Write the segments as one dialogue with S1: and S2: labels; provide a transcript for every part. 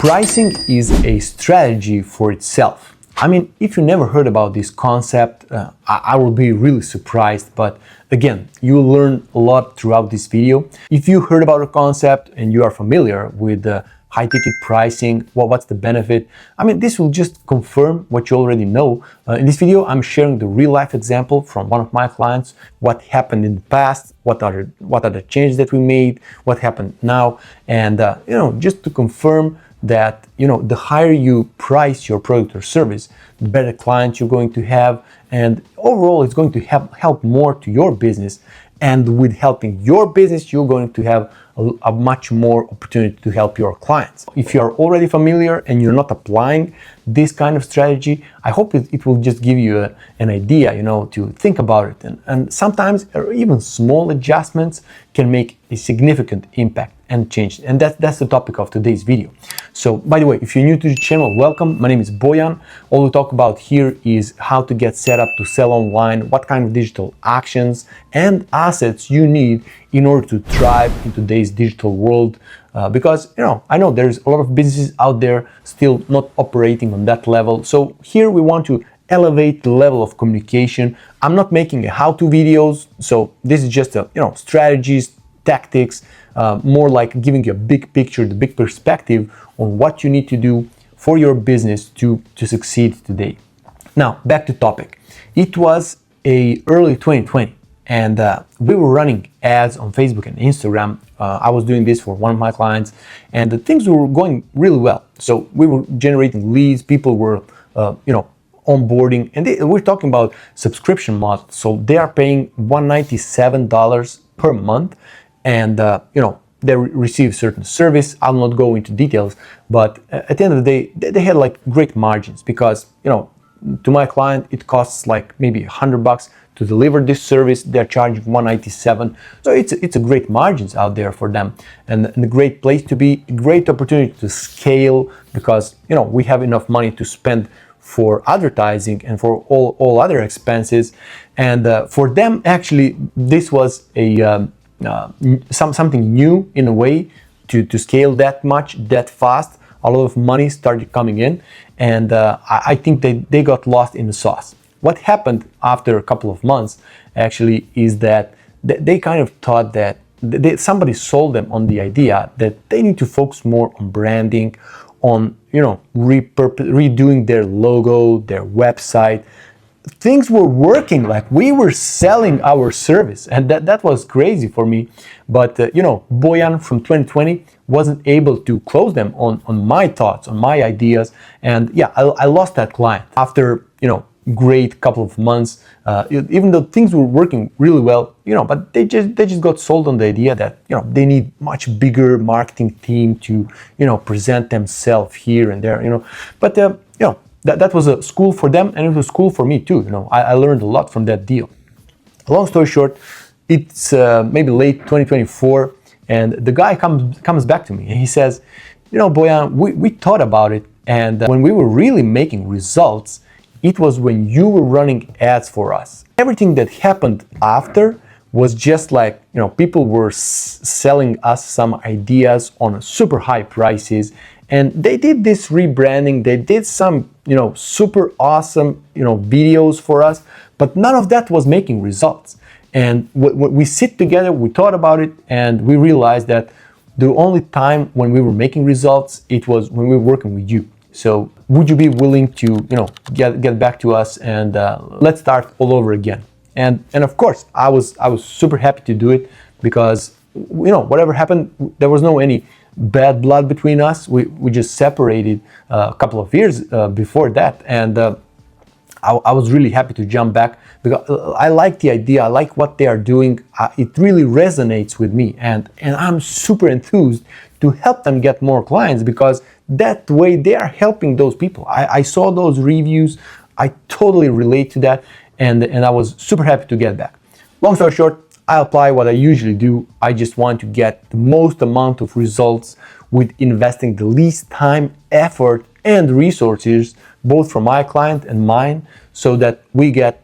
S1: Pricing is a strategy for itself. I mean, if you never heard about this concept, I will be really surprised, but again, you will learn a lot throughout this video. If you heard about a concept and you are familiar with high ticket pricing, what's the benefit? I mean, this will just confirm what you already know. In this video, I'm sharing the real life example from one of my clients, what happened in the past, what are the changes that we made, what happened now, and just to confirm that the higher you price your product or service, the better clients you're going to have, and overall it's going to help more to your business. And with helping your business, you're going to have a much more opportunity to help your clients. If you are already familiar and you're not applying this kind of strategy, I hope it will just give you an idea, to think about it. And sometimes even small adjustments can make a significant impact and change. And that's the topic of today's video. So, by the way, if you're new to the channel, welcome. My name is Bojan. All we talk about here is how to get set up to sell online, what kind of digital actions and assets you need in order to thrive in today's digital world. Because, I know there's a lot of businesses out there still not operating on that level. So here we want to elevate the level of communication. I'm not making a how-to videos. So this is just strategies, tactics, more like giving you a big picture, the big perspective on what you need to do for your business to succeed today. Now, back to topic. It was early 2020 and we were running ads on Facebook and Instagram. I was doing this for one of my clients and the things were going really well. So we were generating leads, people were, onboarding, and we're talking about subscription models. So they are paying $197 per month. And they receive certain service. I'll not go into details, but at the end of the day, they had like great margins because to my client it costs like maybe $100 to deliver this service. They're charging $197, so it's a great margins out there for them, and a great place to be, a great opportunity to scale because we have enough money to spend for advertising and for all other expenses, and for them actually this was a something new in a way to scale that much, that fast. A lot of money started coming in, and I think they got lost in the sauce. What happened after a couple of months actually is that they kind of thought that somebody sold them on the idea that they need to focus more on branding, on redoing their logo, their website. Things were working, like we were selling our service, and that was crazy for me. But Bojan from 2020 wasn't able to close them on my thoughts, on my ideas, and I lost that client after great couple of months. Even though things were working really well, but they just got sold on the idea that they need much bigger marketing team to present themselves here and there. But that was a school for them, and it was school for me too. I learned a lot from that deal. Long story short, it's maybe late 2024, and the guy comes back to me and he says, Bojan, we thought about it, and when we were really making results, it was when you were running ads for us. Everything that happened after was just like, people were selling us some ideas on super high prices, and they did this rebranding, they did some, super awesome, videos for us, but none of that was making results. And we sit together, we thought about it, and we realized that the only time when we were making results, it was when we were working with you. So would you be willing to, get back to us and let's start all over again? And of course, I was super happy to do it because, whatever happened, there was no any bad blood between us. We just separated a couple of years before that, and I was really happy to jump back because I like the idea, I like what they are doing. It really resonates with me, and I'm super enthused to help them get more clients because that way they are helping those people. I saw those reviews, I totally relate to that, and I was super happy to get back. Long story short, I apply what I usually do. I just want to get the most amount of results with investing the least time, effort, and resources, both from my client and mine, so that we get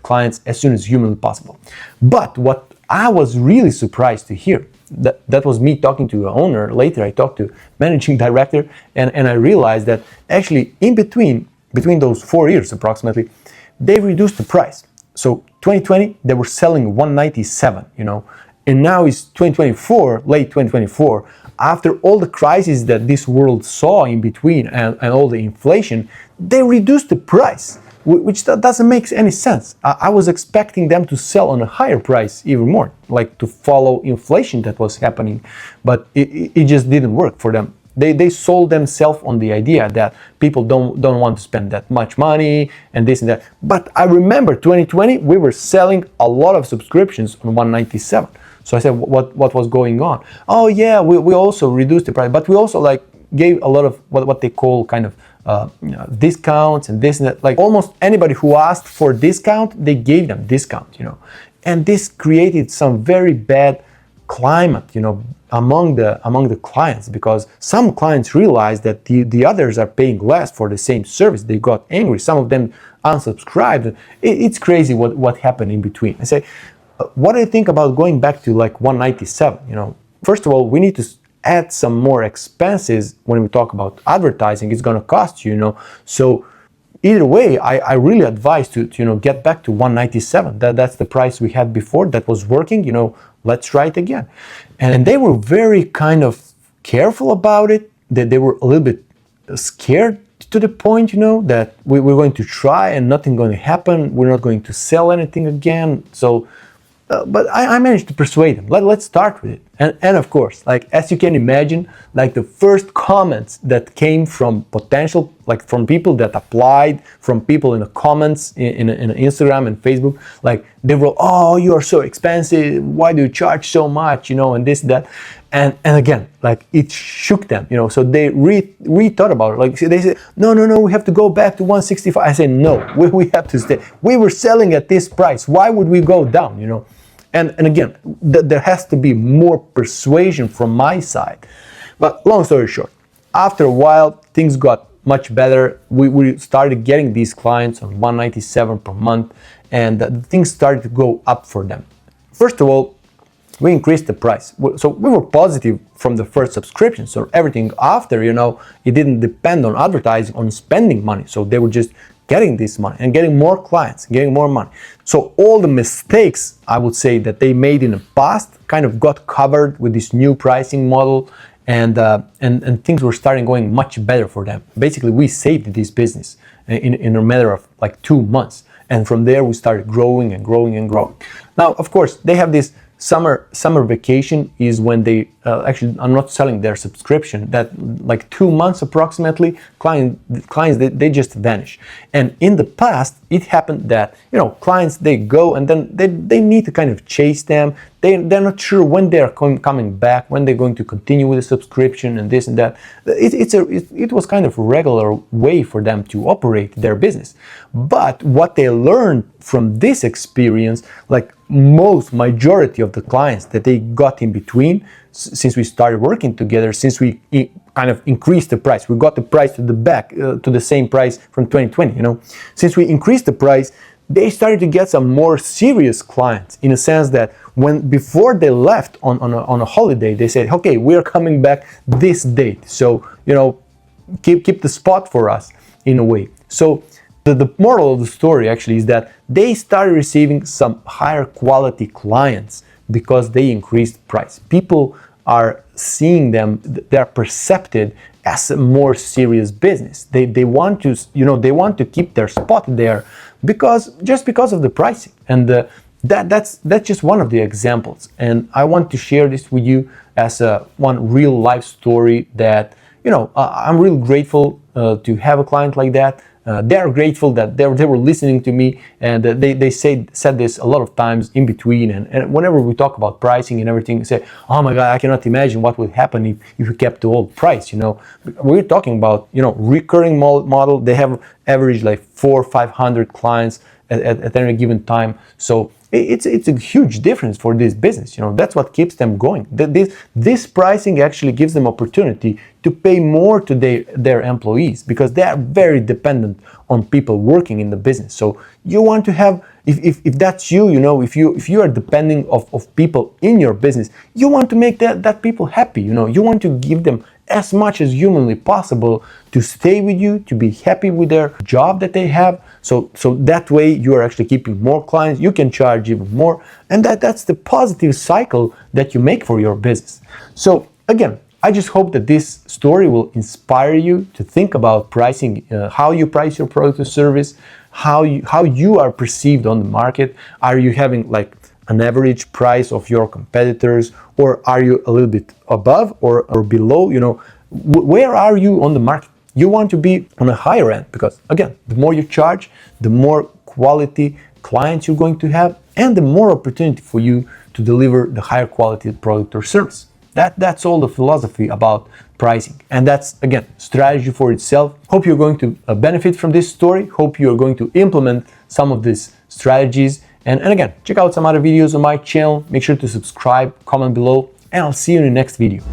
S1: clients as soon as humanly possible. But what I was really surprised to hear that was me talking to the owner. Later I talked to managing director, and I realized that actually in between those 4 years approximately, they reduced the price. So 2020 they were selling 197, and now it's 2024, late 2024. After all the crises that this world saw in between and all the inflation, they reduced the price, which doesn't make any sense. I was expecting them to sell on a higher price even more, like to follow inflation that was happening, but it just didn't work for them. They sold themselves on the idea that people don't want to spend that much money and this and that. But I remember 2020, we were selling a lot of subscriptions on 197. So I said, what was going on? Oh yeah, we also reduced the price, but we also like gave a lot of what they call kind of discounts and this and that. Like almost anybody who asked for discount, they gave them discount, And this created some very bad climate, among the clients, because some clients realized that the others are paying less for the same service. They got angry. Some of them unsubscribed. It's crazy what happened in between. I say, what do you think about going back to like 197? First of all, we need to add some more expenses when we talk about advertising. It's going to cost you, So either way, I really advise to get back to 197. That's the price we had before. That was working. Let's try it again. And they were very kind of careful about it. They were a little bit scared to the point, that we're going to try and nothing going to happen. We're not going to sell anything again. So, but I managed to persuade them. Let's start with it. And of course, like as you can imagine, like the first comments that came from potential, like from people that applied, from people in the comments in Instagram and Facebook, like they were, oh, you are so expensive. Why do you charge so much? And this, that. And again, like it shook them, so they rethought about it. Like they said, no, we have to go back to 165. I said, no, we have to stay. We were selling at this price. Why would we go down, And again, there has to be more persuasion from my side. But long story short, after a while, things got much better. We started getting these clients on 197 per month, and things started to go up for them. First of all, we increased the price. So we were positive from the first subscription. So everything after, it didn't depend on advertising, on spending money. So they were just getting this money and getting more clients, getting more money. So all the mistakes, I would say, that they made in the past kind of got covered with this new pricing model, and things were starting going much better for them. Basically, we saved this business in a matter of like 2 months. And from there, we started growing and growing and growing. Now, of course, they have this summer vacation is when they actually are not selling their subscription. That like 2 months approximately, clients they just vanish. And in the past, it happened that clients they go and then they need to kind of chase them. They're not sure when they are coming back, when they're going to continue with the subscription and this and that. It was kind of a regular way for them to operate their business. But what they learned from this experience, like majority of the clients that they got in between, since we started working together, since we kind of increased the price, we got the price to the same price from 2020. Since we increased the price, they started to get some more serious clients, in a sense that before they left on a holiday, they said, okay, we are coming back this date, so keep the spot for us, in a way. So the moral of the story actually is that they started receiving some higher quality clients because they increased price. People are seeing them, they're perceived as a more serious business. They want to keep their spot there because of the pricing. And that's just one of the examples. And I want to share this with you as one real life story that I'm really grateful to have a client like that. They are grateful that they were listening to me, and they said this a lot of times in between. And whenever we talk about pricing and everything, they say, "Oh my God, I cannot imagine what would happen if you kept the old price." We're talking about recurring model. They have average like 400-500 clients at any given time. So it's a huge difference for this business. That's what keeps them going. This pricing actually gives them opportunity to pay more to their employees, because they are very dependent on people working in the business. So you want to have, if that's you, if you are depending of people in your business, you want to make that people happy. You want to give them as much as humanly possible to stay with you, to be happy with their job that they have. So that way you are actually keeping more clients, you can charge even more, and that's the positive cycle that you make for your business. So again, I just hope that this story will inspire you to think about pricing, how you price your product or service, how you are perceived on the market. Are you having like an average price of your competitors, or are you a little bit above or below? Where are you on the market? You want to be on a higher end, because again, the more you charge, the more quality clients you're going to have, and the more opportunity for you to deliver the higher quality product or service. That's all the philosophy about pricing, and that's again strategy for itself. Hope you're going to benefit from this story. Hope you're going to implement some of these strategies. And again, check out some other videos on my channel. Make sure to subscribe, comment below, and I'll see you in the next video.